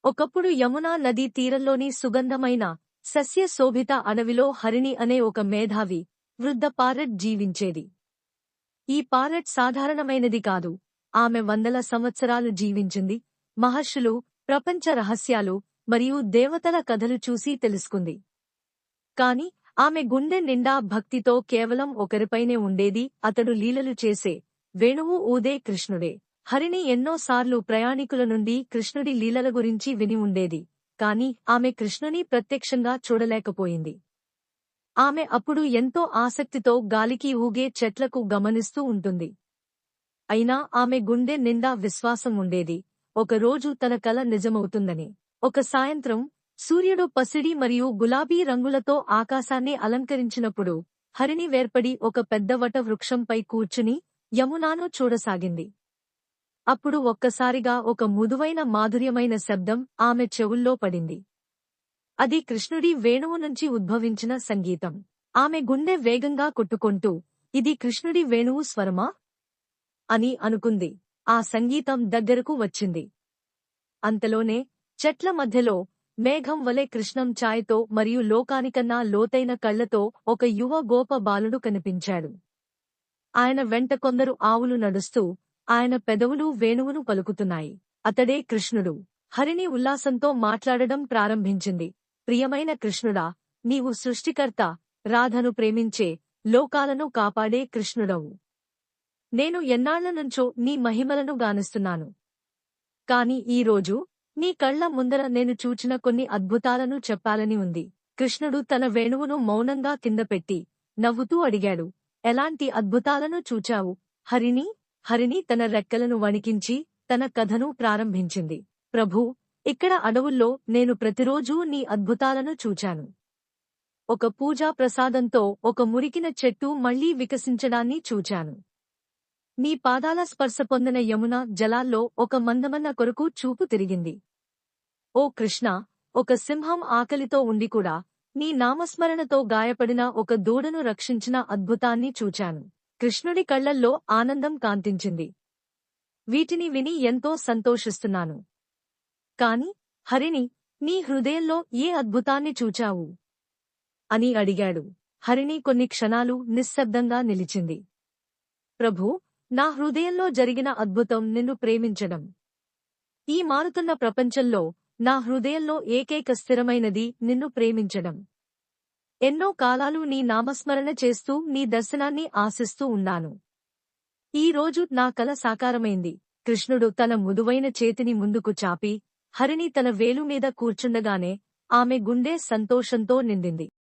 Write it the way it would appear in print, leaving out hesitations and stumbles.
ఒకప్పుడు యమునా నదీ తీరంలోని సుగంధమైన సస్య శోభిత అడవిలో హరిణి అనే ఒక మేధావి వృద్ధ పారెట్ జీవించేది. ఈ పారెట్ సాధారణమైనది కాదు. ఆమె వందల సంవత్సరాలు జీవించింది. మహర్షులు, ప్రపంచ రహస్యాలు మరియు దేవతల కథలు చూసి తెలుసుకుంది. కాని ఆమె గుండె నిండా భక్తితో కేవలం ఒకరిపైనే ఉండేది, అతడు లీలలు చేసే, వేణువు ఊదే కృష్ణుడే. హరిణి ఎన్నోసార్లు ప్రయాణికుల నుండి కృష్ణుడి లీలల గురించి విని ఉండేది, కాని ఆమె కృష్ణుని ప్రత్యక్షంగా చూడలేకపోయింది. ఆమె అప్పుడు ఎంతో ఆసక్తితో గాలికి ఊగే చెట్లకు గమనిస్తూ ఉంటుంది. అయినా ఆమె గుండె నిండా విశ్వాసం ఉండేది, ఒకరోజు తన కల నిజమవుతుందని. ఒక సాయంత్రం సూర్యుడు పసిడి మరియు గులాబీ రంగులతో ఆకాశాన్ని అలంకరించినప్పుడు హరిణి వేర్పడి ఒక పెద్ద వట వృక్షంపై కూర్చుని యమునాను చూడసాగింది. అప్పుడు ఒక్కసారిగా ఒక మృదువైన మాధుర్యమైన శబ్దం ఆమె చెవుల్లో పడింది. అది కృష్ణుడి వేణువు నుంచి ఉద్భవించిన సంగీతం. ఆమె గుండె వేగంగా కొట్టుకొంటూ, ఇది కృష్ణుడి వేణువు స్వరమా అని అనుకుంది. ఆ సంగీతం దగ్గరకు వచ్చింది. అంతలోనే చెట్ల మధ్యలో మేఘం వలె కృష్ణం ఛాయతో మరియు లోకానికన్నా లోతైన కళ్లతో ఒక యువ గోప బాలుడు కనిపించాడు. ఆయన వెంట కొందరు ఆవులు నడుస్తూ, ఆయన పెదవులు వేణువును పలుకుతున్నాయి. అతడే కృష్ణుడు. హరిణి ఉల్లాసంతో మాట్లాడడం ప్రారంభించింది. ప్రియమైన కృష్ణుడా, నీవు సృష్టికర్త, రాధను ప్రేమించే, లోకాలను కాపాడే కృష్ణుడవు. నేను ఎన్నాళ్లనుంచో నీ మహిమలను గానిస్తున్నాను. కాని ఈరోజు నీ కళ్ల ముందర నేను చూచిన కొన్ని అద్భుతాలను చెప్పాలని ఉంది. కృష్ణుడు తన వేణువును మౌనంగా కిందపెట్టి నవ్వుతూ అడిగాడు, ఎలాంటి అద్భుతాలను చూచావు హరిణి? హరిణి తన రెక్కలను వణికించి తన కథను ప్రారంభించింది. ప్రభూ, ఇక్కడ అడవుల్లో నేను ప్రతిరోజూ నీ అద్భుతాలను చూచాను. ఒక పూజా ప్రసాదంతో ఒక మురికిన చెట్టు మళ్లీ వికసించడాన్ని చూచాను. నీ పాదాల స్పర్శ పొందిన యమున జలాల్లో ఒక మందమన్న కొరకు చూపు తిరిగింది. ఓ కృష్ణ, ఒక సింహం ఆకలితో ఉండి కూడా నీ నామస్మరణతో గాయపడిన ఒక దూడను రక్షించిన అద్భుతాన్ని చూచాను. కృష్ణుడి కళ్లల్లో ఆనందం కాంతించింది. వీటిని విని ఎంతో సంతోషిస్తున్నాను. కాని హరిణి, నీ హృదయంలో ఏ అద్భుతాన్ని చూచావు అని అడిగాడు. హరిణి కొన్ని క్షణాలు నిశ్శబ్దంగా నిలిచింది. ప్రభూ, నా హృదయంలో జరిగిన అద్భుతం నిన్ను ప్రేమించడం. ఈ మారుతున్న ప్రపంచంలో నా హృదయంలో ఏకైక స్థిరమైనది నిన్ను ప్రేమించడం. ఎన్నో కాలాలు నీ నామస్మరణ చేస్తూ నీ దర్శనాన్ని ఆశిస్తూ ఉన్నాను. ఈ రోజు నా కల సాకారమైంది. కృష్ణుడు తన మృదువైన చేతిని ముందుకు చాపి హరిణి తన వేలు మీద కూర్చుండగానే ఆమె గుండె సంతోషంతో నిండింది.